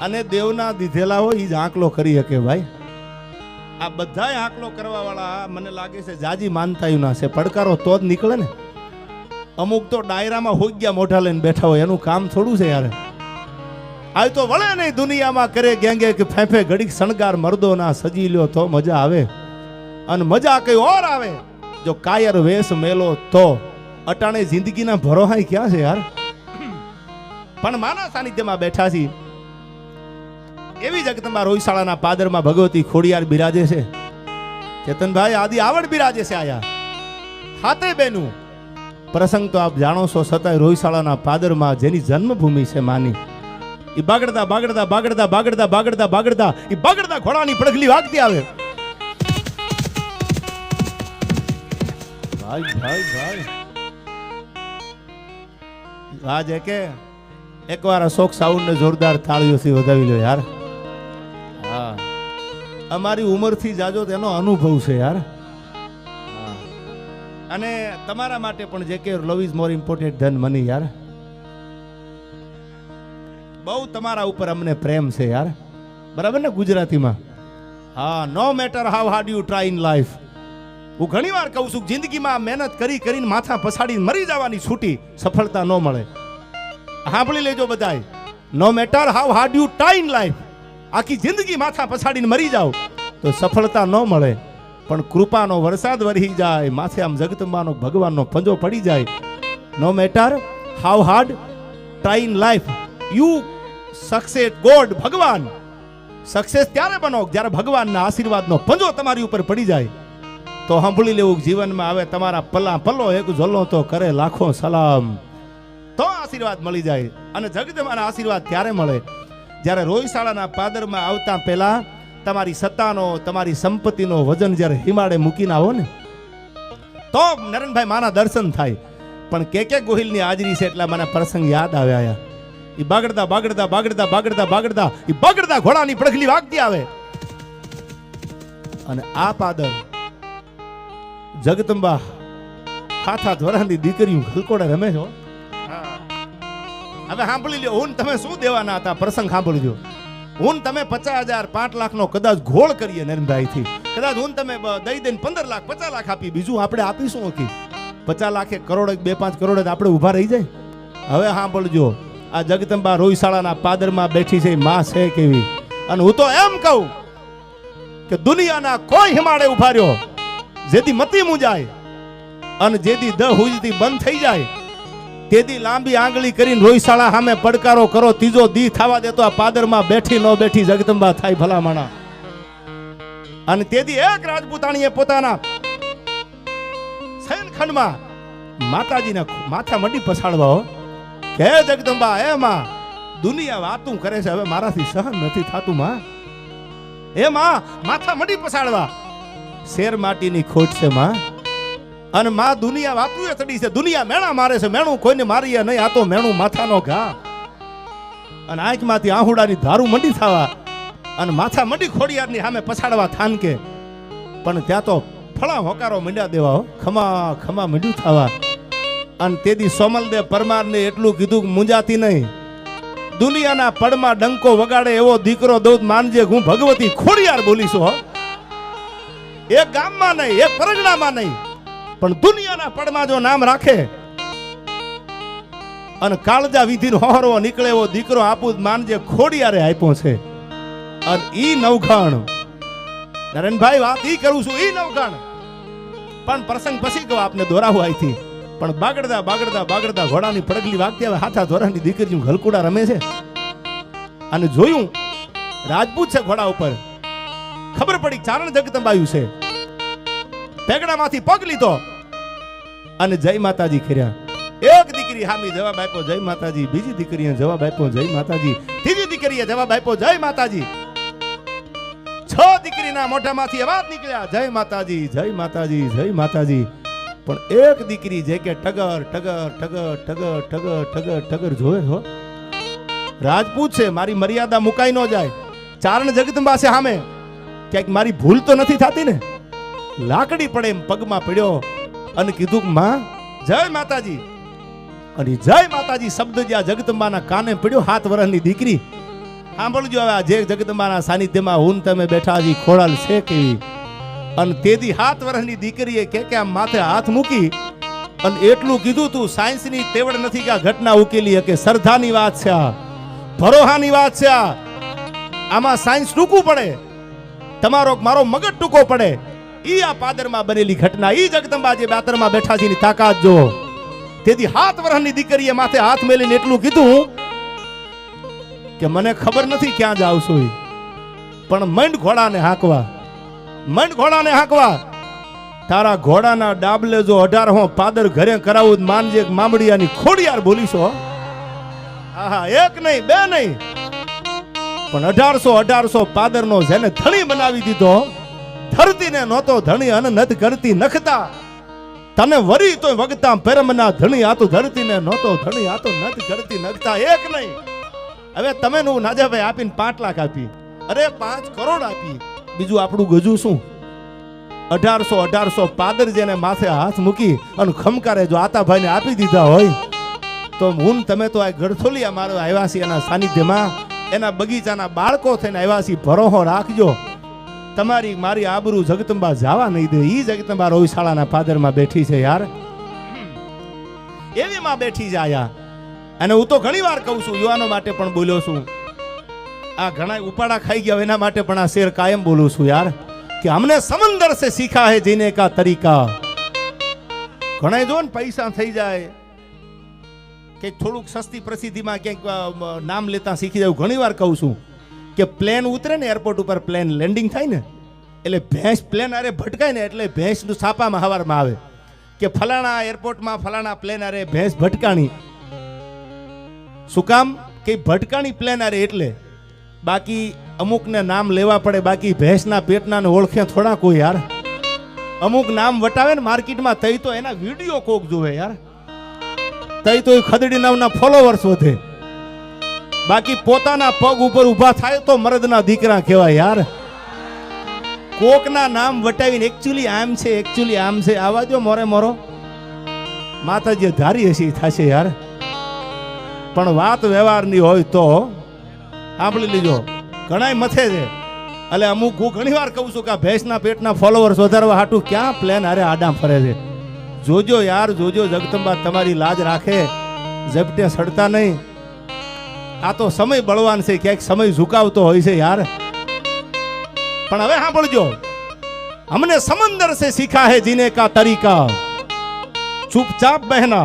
અને દેવના દીધેલા હોય એ જ આંકલો કરી શકે ભાઈ. આ બધાય આંકલો કરવા વાળા મને લાગે છે જાજી માનતાયું ના છે. પડકારો તો જ નીકળે ને. અમુક તો ડાયરામાં હોઈ ગયા મોઢા લઈને બેઠા હોય, એનું કામ થોડું છે યાર. આ તો વળે નહીં દુનિયામાં કરે ગેંગે કે ફેફે ઘડીક શણગાર મર્દો ના સજી લ્યો તો મજા આવે. અને મજા કઈ ઓર આવે જો કાયર વેશ મેલો તો. અટાણે જિંદગીના ભરોહા ક્યાં છે યાર. પણ માના સાનિધ્યમાં બેઠા છીએ. એવી જગતમાં રોહિશાળાના પાદરમાં ભગવતી ખોડિયાર બિરાજે છે. ચેતનભાઈ આદિ આવડ બિરાજે છે આયા હાથે બેનું. પ્રસંગ તો આપ જાણો છો, છતાંય રોહિશાળાના પાદરમાં જેની જન્મભૂમિ છે માની, એ બાગડતા બાગડતા બાગડતા બાગડતા બાગડતા બાગડતા એ બાગડતા ઘોડાની પડઘલી વાગતી આવે. ભાઈ ભાઈ ભાઈ આજે કે એકવાર અશોક સાઉન્ડ ને જોરદાર તાળીઓથી વધાવી લો યાર. હા, અમારી ઉંમરથી જાજો તેનો અનુભવ છે યાર. અને તમારા માટે પણ જે કે લવ ઇઝ મોર ઇમ્પોર્ટન્ટ ધન મની યાર. બહુ તમારા ઉપર અમને પ્રેમ છે યાર, બરાબર ને ગુજરાતીમાં? હા, no matter how hard you try in life. હું ઘણી વાર કહું છું, જિંદગીમાં મહેનત કરી કરીને માથા પછાડીને મરી જવાની છૂટી, સફળતા ન મળે. સાંભળી લેજો બધાય, no matter how hard you try in life. આખી જિંદગી માથા પછાડીને મરી જાવ તો સફળતા ન મળે, પણ કૃપાનો વરસાદ વરસી જાય, માથે આમ જગતંબાનો ભગવાનનો પંજો પડી જાય. No matter how hard try in life you success god. ભગવાન સક્સેસ ત્યારે બનો જ્યારે ભગવાનના આશીર્વાદનો પંજો તમારી ઉપર પડી જાય. તો સાંભળી લેવું, જીવનમાં આવે તમારા પલ્લા પલ્લો એક ઝોલો તો કરે લાખો સલામ. તો આશીર્વાદ મળી જાય. અને જગતમાંના આશીર્વાદ ત્યારે મળે જ્યારે રોહિશાળાના પાદરમાં આવતા પહેલા તમારી સત્તાનો, તમારી સંપત્તિનો વજન જ્યારે હિમાડે મૂકીને આવો ને, તો નરેનભાઈ માના દર્શન થાય. પણ કે ગોહિલની હાજરી છે એટલે મને પ્રસંગ યાદ આવ્યા. એ બાગડતા બાગડતા બાગડતા બાગડતા બાગડતા એ બાગડતા ઘોડાની પડઘલી વાગતી આવે. અને આ પાદર જગદંબા હાથ હાથ વરાની દીકરીઓ ખલકોડે રમે છો. હવે સાંભળી લ્યો, હું તમે શું દેવાના હતા? પ્રસંગ સાંભળજો. હું તમે 50,000 5 લાખનો કદાચ ઘોળ કરીએ નરેનભાઈ થી, કદાચ હું તમે દઈ દઈને 15 લાખ 50 લાખ આપી, બીજું આપણે આપીશું ઓકી 50 લાખ 1 કરોડ 2-5 કરોડ આપણે ઉભા રહી જાય. હવે સાંભળજો, આ જગદંબા રોહિશાળાના પાદરમાં બેઠી છે, માં છે કેવી. અને હું તો એમ કહું કે દુનિયાના કોઈ હિમાડે ઉભા રહ્યો જેથી મતી મુંજાય અને જેથી દ હુજતી બંધ થઈ જાય, તેદી લાંબી આંગળી કરીને રોહિશાળા સામે પડકારો કરો. ત્રીજો દી થવા દેતો આ પાદરમાં બેઠી ન બેઠી જગદંબા થાય ભલામણા. અને તેદી એક રાજપૂતાણીએ પોતાના શયનખંડમાં માતાજીના માથા મડી પછાડવા કે જગદંબા એ માં, દુનિયા વાતું કરે છે, હવે મારાથી સહન નથી થાતું માં. એ માં, માથા મડી પછાડવા. શેર માટીની ખોટ છે માં. અને માં દુનિયા વાતું ચડી છે, દુનિયા મેણા મારે છે, મેણું કોઈને મારીએ નહીં, આ તો મેણું માથાનો ઘા. અને આંખમાંથી આહુડાની ધારું મંડી થવા અને માથા મંડી ખોડિયારની સામે પછાડવા થાનકે. પણ ત્યાં તો ફળા હોકારો મંડ્યા દેવા, ખમા ખમા મંડ્યું થવા. અને તેદી સોમલદેવ પરમારને એટલું કીધું કે મુંજાતી નહીં, દુનિયાના પડમાં ડંકો વગાડે એવો દીકરો દઉં માનજે, હું ભગવતી ખોડિયાર બોલીશું. હો, એક ગામમાં નહીં, એક પરગણામાં નહીં, પણ દુનિયાના પડમાં જો નામ રાખે અને કાળજા વિધિનો હોહરવો નીકળે એવો દીકરો આપું માનજે, ખોડિયારે આપ્યો છે. અને ઈ નવખણ નરેનભાઈ વાત ઈ કરું છું, ઈ નવખણ. પણ પ્રસંગ પછી કહો આપને દોરાવું આઈથી. પણ બાગડતા બાગડતા બાગડતા ઘોડાની પડગલી વાગતી આવે, હાથા ધોરાની દીકરીઓ હલકુડા રમે છે. અને જોયું રાજપૂત છે ઘોડા ઉપર, ખબર પડી ચારણ જગદંબાયું છે. પેગડામાંથી પગ લીધો અને જય માતાજી કર્યા. એક દીકરી હામી જવાબ આપ્યો જય માતાજી, બીજી દીકરીએ જવાબ આપ્યો જય માતાજી, ત્રીજી દીકરીએ જવાબ આપ્યો જય માતાજી. 6 દીકરીના મોઢામાંથી અવાજ નીકળ્યા જય માતાજી જય માતાજી જય માતાજી. પણ એક દીકરી જે કે ટગર ટગર ટગર ટગર ટગર ટગર ટગર જોવે હો. રાજપૂત છે, મારી મર્યાદા મુકાઈ ન જાય. ચારણ જગદંબા છે સામે, ક્યાંક મારી ભૂલ તો નથી થતી ને. લાકડી પડે એમ પગમાં પડ્યો અને કીધું માં જય માતાજી. અને જય માતાજી શબ્દ જ્યાં જગદંબાના કાને પડ્યો, 7 વર્ષની દીકરી સાંભળજો હવે, આ જે જગદંબાના સાનિધ્યમાં હું તમે બેઠા જી ખોડાલ છે કેવી, અને તેથી 7 વર્ષની દીકરીએ કે આમ માથે હાથ મૂકી અને એટલું કીધું, તું સાયન્સની તેવડ નથી કે આ ઘટના ઉકેલી કે શ્રદ્ધાની વાત છે, આ ભરોહાની વાત છે, આમાં સાયન્સ ટૂંકું પડે, તમારો મારો મગજ ટૂંકો પડે. ઈ આ પાદરમાં બનેલી ઘટના, ઈ જગદંબા જે પાદરમાં બેઠા છે એની તાકાત જો. તેથી 7 વર્ષની દીકરીએ માથે હાથ મેલીને એટલું કીધું કે મને ખબર નથી ક્યાં જાવ છો, પણ મંડ ઘોડાને હાંકવા, મંડ ઘોડાને હાંકવા. તારા ઘોડાના ડાબલે જો 18 પાદર ઘરે કરાવું માનજે મામડિયાની ખોડિયાર બોલીશો. આહા, એક નહીં બે નહીં, પણ 1800 પાદરનો જેને ધણી બનાવી દીધો, ધરતીને નહોતો ધણી અને નત કરતી નખતા, તને વરી તોય વગતા પરમના ધણી, આ તો ધરતીને નહોતો ધણી, આ તો નત કરતી નખતા. એક નહીં, હવે તમે નું નાજાભાઈ આપીને 5 લાખ આપી, અરે 5 કરોડ આપી, બીજું આપણું ગજું શું? 1800 પાદર જેને માથે હાથ મૂકી અને ખમકારે જો આતાભાઈને આપી દીધા હોય તો હું તમે તો આ ગળથોલિયા મારો આવ્યા છીએ એના સાનિધ્યમાં, એના બગીચાના બાળકો થઈને આવ્યા છીએ. ભરોહો રાખજો, તમારી મારી આબરૂ જગદંબા જવા નહીં દે. ઈ જગદંબા રોહિશાળાના પાદરમાં બેઠી છે યાર, એવી માં બેઠી છે આયા. અને હું તો ઘણી વાર કહું છું, યુવાનો માટે પણ બોલ્યો છું, આ ઘણા ઉપાડા ખાઈ ગયા એના માટે પણ આ શેર કાયમ બોલું છું યાર, કે हमने समंदर से सीखा है जीने का तरीका. ઘણા જો ને પૈસા થઈ જાય કે થોડુંક સસ્તી પ્રસિદ્ધિમાં ક્યાંક નામ લેતા શીખી જાય. ઘણી વાર કહું છું કે પ્લેન ઉતરે ને એરપોર્ટ ઉપર, પ્લેન લેન્ડિંગ થાય ને એટલે ભેંસ પ્લેન અરે ભટકાય ને એટલે ભેંસનું છાપામાં હવારમાં આવે કે ફલાણા એરપોર્ટમાં ફલાણા પ્લેન અરે ભેંસ ભટકાણી. શું કામ? કે ભટકાણી પ્લેન અરે એટલે. બાકી અમુકને નામ લેવા પડે, બાકી ભેંસના પેટના ને ઓળખે થોડા કોઈ યાર. અમુક નામ વટાવે ને માર્કેટમાં તઈ તો એના વિડીયો કોક જોવે યાર, તઈ તો ખદડી નામના ફોલોવર્સ વધે. બાકી પોતાના પગ ઉપર ઊભા થાય તો મરદના દીકરા કહેવાય યાર. કોકના નામ વટાવીને એકચ્યુઅલી આમ છે, એકચ્યુઅલી આમ છે, આવા જો મોરે મોરો માતાજી ધારી હશે થશે યાર. પણ વાત વ્યવહારની હોય તો સાંભળી લીજો, ઘણાય મથે છે. એટલે અમુક હું ઘણી વાર કહું છું કે આ ભેંસના પેટના ફોલોવર્સ વધારવા હાટું ક્યાં પ્લેન હારે આડામ ફરે છે. જોજો યાર, જોજો જગદંબા તમારી લાજ રાખે, ઝપટે સડતા નહીં. આ તો સમય બળવાન છે, ક્યાંક સમય ઝુકાવતો હોય છે યાર. પણ હવે સાંભળજો, हमने समंदर से सीखा है जीने का तरीका, चुपचाप बहना,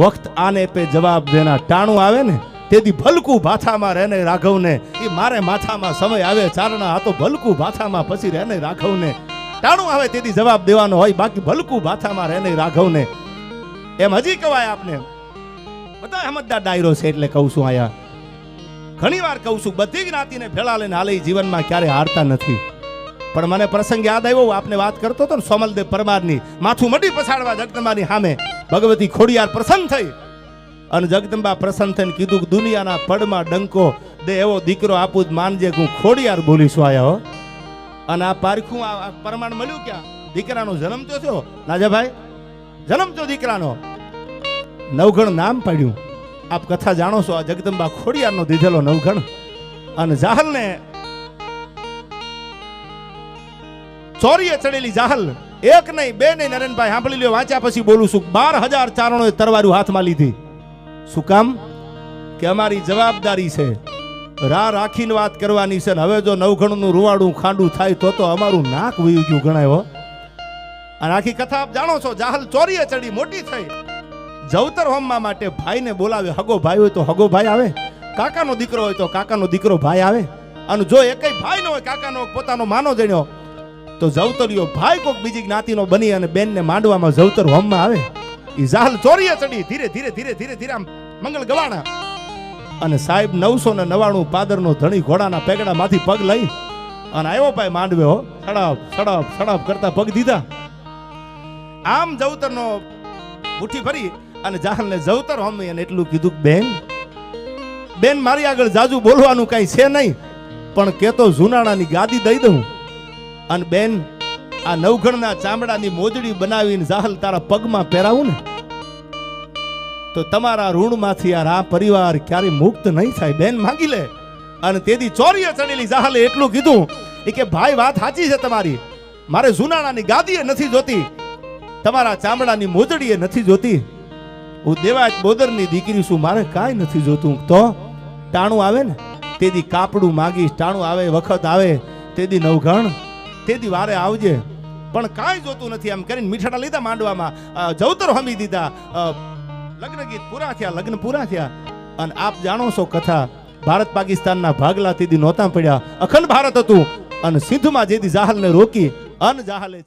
वक्त आने पे जवाब देना. टाणું આવે ને તેથી ભલકું ભાથામાં રહેને રાઘવને, એ મારે માથામાં સમય આવે ચારણા, આ તો ભલકું ભાથામાં પછી રહેને રાઘવને. ટાણું આવે તેથી જવાબ દેવાનો હોય, બાકી ભલકું ભાથામાં રહેને રાઘવને. એમ હજી કહેવાય આપને. બધા સમજદાર ડાયરો છે એટલે કહું છું. આયા ઘણી વાર કહું છું, બધી જ્ઞાતિને ભેળા લઈને હાલે જીવનમાં ક્યારે હારતા નથી. પણ મને પ્રસંગ યાદ આવ્યો, આપને વાત કરતો હતો ને સોમલદેવ પરમારની, માથું મડી પછાડવા જગદંબાની સામે ભગવતી ખોડિયાર પ્રસન્ન થઈ. અને જગદંબા પ્રસન્ન થઈને કીધું કે દુનિયાના પડમાં ડંકો દે એવો દીકરો આપું જ માનજે, હું ખોડિયાર બોલીશું આયા હો. અને આ પારખું આ પ્રમાણ મળ્યું ક્યાં? દીકરાનો જન્મ તો થયો નાજાભાઈ, જન્મ તો દીકરાનો, નવઘણ નામ પાડ્યું. આપ કથા જાણો છો, આ જગદંબા ખોડિયારનો દીધેલો નવઘણ. અને જાહલને ચોરીએ ચડેલી જાહલ, એક નહીં બે નહીં નરેનભાઈ સાંભળી લ્યો, વાંચ્યા પછી બોલું છું. 12,000 ચારણોએ તરવારું હાથમાં લીધી. શું કામ? કે અમારી જવાબદારી છે, રાહ રાખીને વાત કરવાની છે. હવે જો નવઘણનું રૂવાડું ખાંડું થાય તો અમારું નાક વયું ગયું ગણાય. અને આખી કથા આપ જાણો છો. જાહલ ચોરીએ ચડી મોટી થઈ, જવતર હોમવા માટે ભાઈને બોલાવે. હગો ભાઈ હોય તો હગો ભાઈ આવે, કાકાનો દીકરો હોય તો કાકાનો દીકરો ભાઈ આવે. અને જો એકેય ભાઈ ન હોય, કાકાનો પોતાનો માનો જણ્યો, તો જવતરિયો ભાઈ કોઈક બીજી જ્ઞાતિનો બની અને બેનને માંડવામાં જવતર હોમમાં આવે. એ જાહલ ચોરીએ ચડી ધીરે ધીરે ધીરે ધીરે ધીરે આમ મંગળ ગવાણા. અને સાહેબ 999 પાદરનો ધણી ઘોડાના પેગડામાંથી પગ લઈ અને આવ્યો ભાઈ માંડવે. હો સડપ સડપ સડપ કરતા પગ દીધા. આમ જવતરનો મુઠ્ઠી ભરી અને જાહલને જવતર હોમી અને એટલું કીધું, બેન બેન મારી આગળ જાજુ બોલવાનું કઈ છે નહીં, પણ કેતો જુનાણાની ગાદી દઈ દઉં. અને બેન આ નવઘણના ચામડાની મોજડી બનાવીને જાહલ તારા પગમાં પહેરાવું ને તો તમારા ઋણમાંથી આ પરિવાર ક્યારે મુક્ત નહીં થાય. બેન માંગી લે, અને તેથી ચોરીએ ચડેલી જાહલે એટલું કીધું એ કે ભાઈ વાત સાચી છે તમારી, મારે જુનાણાની ગાદીએ નથી જોતી, તમારા ચામડાની મોજડીએ નથી જોતી, હું દેવાજ બોદરની દીકરી છું, મારે કાંઈ નથી જોતું. તો ટાણું આવે ને તેથી કાપડું માગીશ, ટાણું આવે વખત આવે તેથી નવઘણ, તેથી વારે આવજે, પણ કાંઈ જોતું નથી. એમ કરીને મીઠાડા લીધા માંડવામાં, જવતર હમી દીધા, લગ્ન ગીત પૂરા થયા, લગ્ન પૂરા થયા. અને આપ જાણો છો કથા, ભારત પાકિસ્તાનના ભાગલા તેથી નહોતા પડ્યા, અખંડ ભારત હતું. અને સિંધમાં જેથી જાહલને રોકી, અન જાહલે